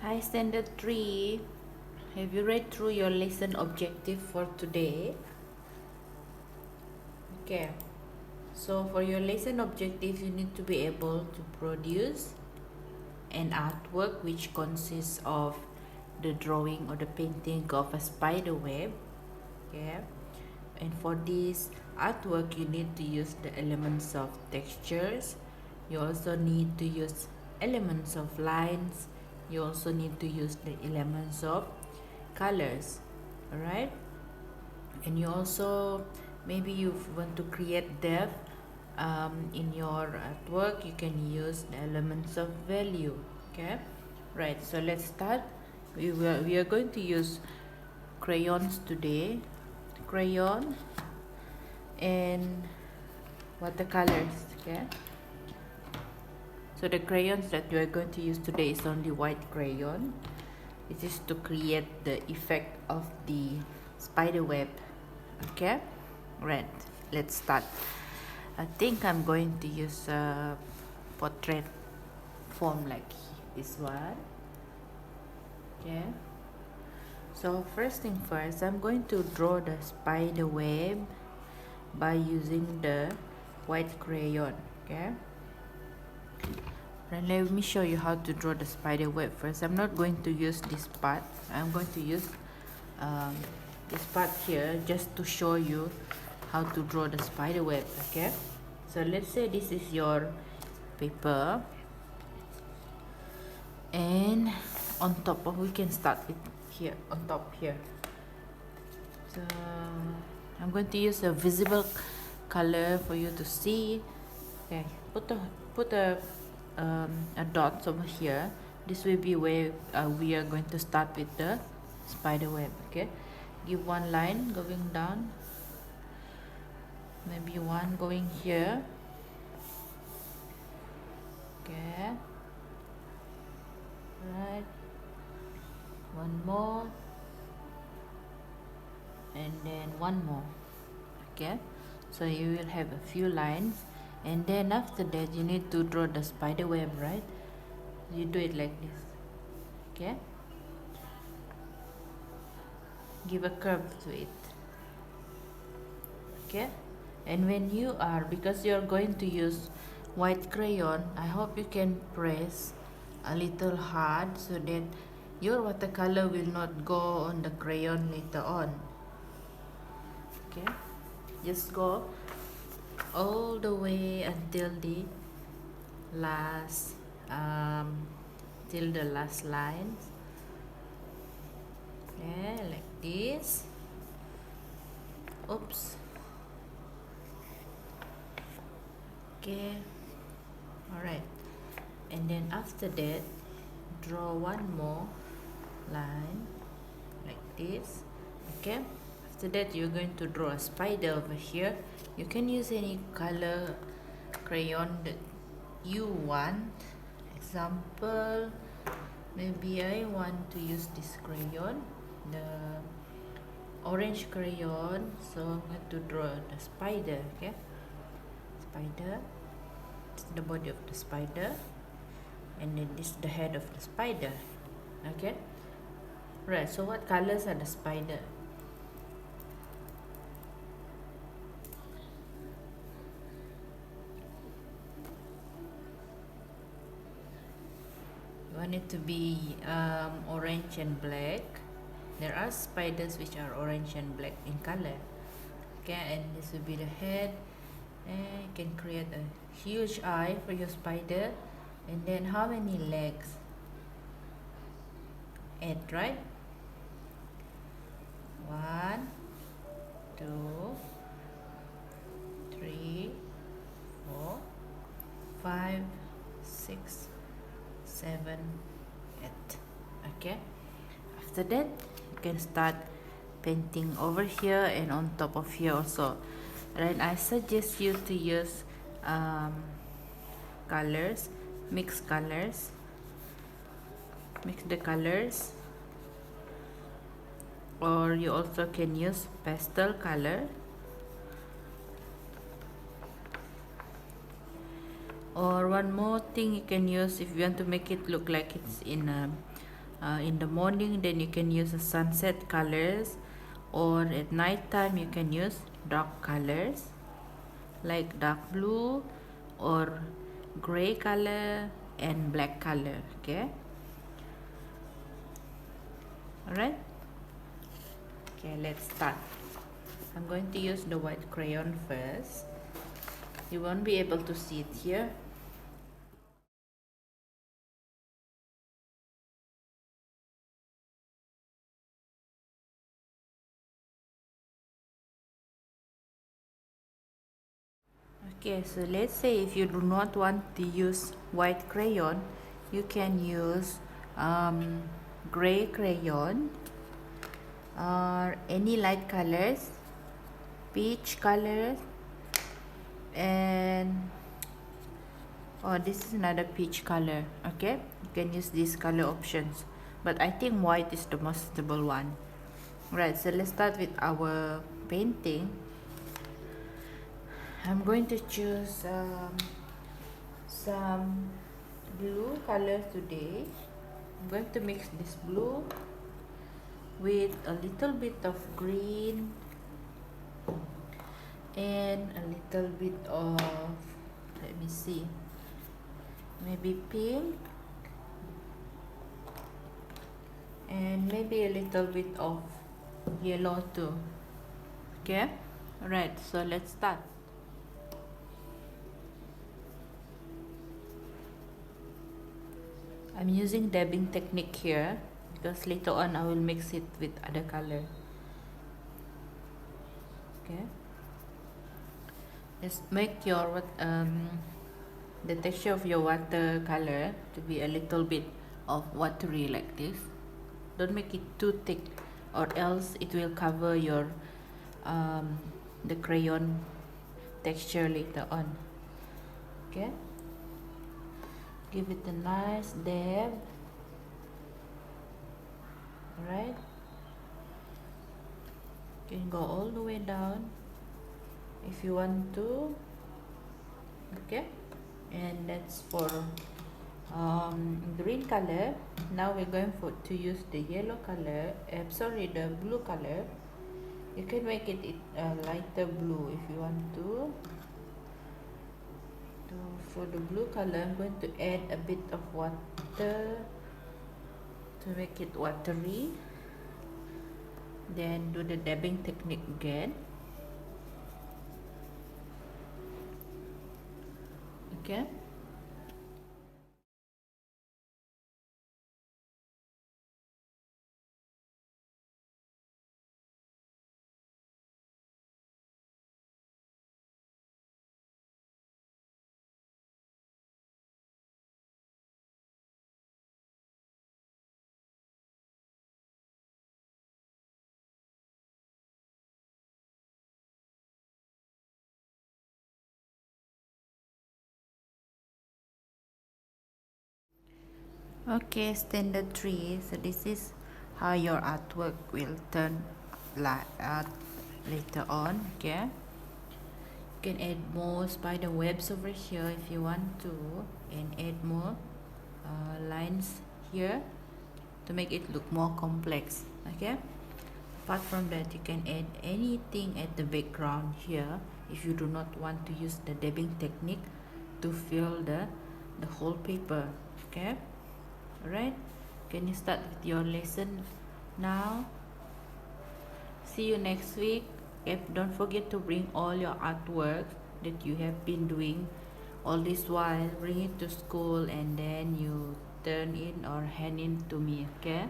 Hi Standard 3. Have you read through your lesson objective for today? Okay. So for your lesson objective, you need to be able to produce an artwork which consists of the drawing or the painting of a spider web. Okay. And for this artwork, you need to use the elements of textures. You also need to use elements of lines. You also need to use the elements of colors. All right. And you also, maybe you want to create depth in your artwork, you can use the elements of value. Okay, right, so let's start. We are going to use crayons today, crayon and watercolors. Okay, so the crayons that we are going to use today is only white crayon. It is to create the effect of the spider web. Okay, right, let's start. I think I'm going to use a portrait form like this one. Okay, so first thing first, I'm going to draw the spider web by using the white crayon. Okay, and let me show you how to draw the spider web first. I'm not going to use this part. I'm going to use this part here just to show you how to draw the spider web. Okay, so let's say this is your paper, and on top of, we can start with here on top here. So I'm going to use a visible color for you to see. Okay, put a dot over here. This will be where we are going to start with the spider web. Okay, give one line going down, maybe one going here. Okay, right, one more, and then one more. Okay, so you will have a few lines, and then after that you need to draw the spider web, right? You do it like this. Okay, give a curve to it. Okay, and when you are, because you're going to use white crayon, I hope you can press a little hard so that your watercolor will not go on the crayon later on. Okay, just go all the way until the last till the last lines. Okay, like this. Oops. Okay, all right, and then after that draw one more line like this. Okay, after that you're going to draw a spider over here. You can use any color crayon that you want. Example, maybe I want to use this crayon, the orange crayon, so I'm going to draw the spider. Okay, spider, it's the body of the spider, and then this is the head of the spider. Okay, right, so what colors are the spider? You want it to be orange and black. There are spiders which are orange and black in color. Okay, and this will be the head, and you can create a huge eye for your spider. And then how many legs? 8, right? 1, 2, 3, 4, 5, 6, 7, 8. Okay, after that you can start painting over here and on top of here also. Right, I suggest you to use colors, mix the colors, or you also can use pastel color, or one more thing you can use if you want to make it look like it's in a in the morning, then you can use the sunset colors, or at night time you can use dark colors like dark blue or gray color and black color. Okay, all right. Okay, let's start. I'm going to use the white crayon first. You won't be able to see it here. Okay, so let's say if you do not want to use white crayon, you can use gray crayon or any light colors, peach colors, and this is another peach color. Okay, you can use these color options, but I think white is the most suitable one. Right, so let's start with our painting. I'm going to choose some blue color today. I'm going to mix this blue with a little bit of green and a little bit of, let me see, maybe pink, and maybe a little bit of yellow too. Okay, alright, so let's start. I'm using dabbing technique here because later on I will mix it with other color. Okay, just make your the texture of your watercolor to be a little bit of watery like this. Don't make it too thick, or else it will cover your the crayon texture later on. Okay, give it a nice dab. Alright, you can go all the way down if you want to. Okay, and that's for green color. Now we're going to use the yellow color, the blue color. You can make it lighter blue if you want to. So for the blue color, I'm going to add a bit of water to make it watery. Then do the dabbing technique again. Okay. Okay, standard 3. So this is how your artwork will turn out later on. Okay, you can add more spider webs over here if you want to, and add more lines here to make it look more complex. Okay, apart from that, you can add anything at the background here if you do not want to use the dabbing technique to fill the whole paper. Okay, alright, can you start with your lesson now? See you next week. Don't forget to bring all your artwork that you have been doing all this while. Bring it to school and then you turn in or hand in to me. Okay.